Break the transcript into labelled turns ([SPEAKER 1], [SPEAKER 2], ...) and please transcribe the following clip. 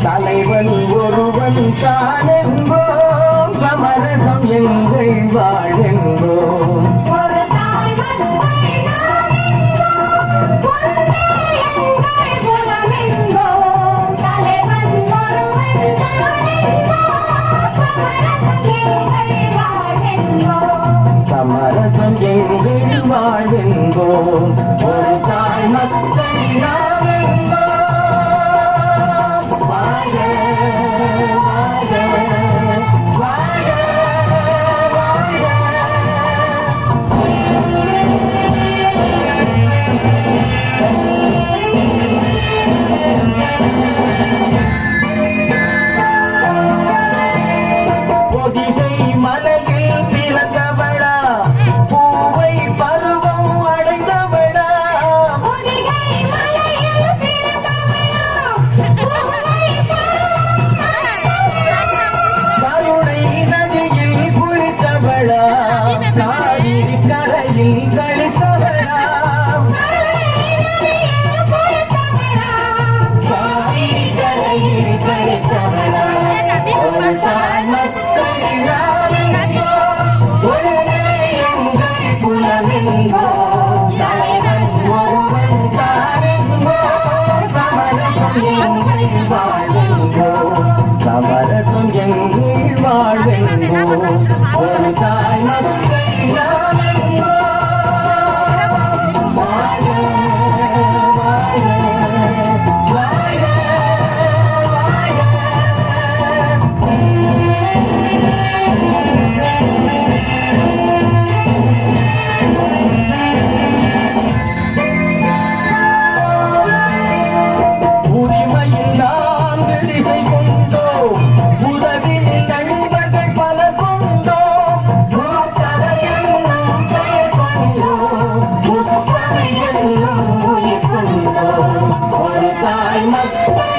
[SPEAKER 1] தலைவன் ஒருவன் தானென்போம் சமரசம் எங்கள் வாழ்வென்போம் சமரசம் எங்கள் வாழ்வென்போம் ஒரு தாய் மக்கள் நாமென்போம் வாழ வாழ வாழ வாழ பொதிகை மலையில் பிறந்தவளா பூவை பருவம் அடைந்தவளா கருணை நதியில் குளித்தவளா காவிரி கரையில் கழித்தவளா காவிரி கரையில் கழித்தவளா ஒரு தாய் மக்கள் நாமென்போம் ஒருவரே எங்கள் குலமென்போம் தலைவன் ஒருவன் தானென்போம் சமரசம் எங்கள் வாழ்வென்போம் சமரசம் எங்கள் வாழ்வென்போம் ஒரு தாய் மக்கள் நாமென்போம் வாழ வாழ வாழ உரிமையில் நான்கு திசை கொண்டோம் உதவியில் நண்பர்கள் பல கொண்டோம் பெயர் கொண்டோம் முத்தமை என்னும் உயிர் கொண்டோம் ஒரு தாய் மக்கள்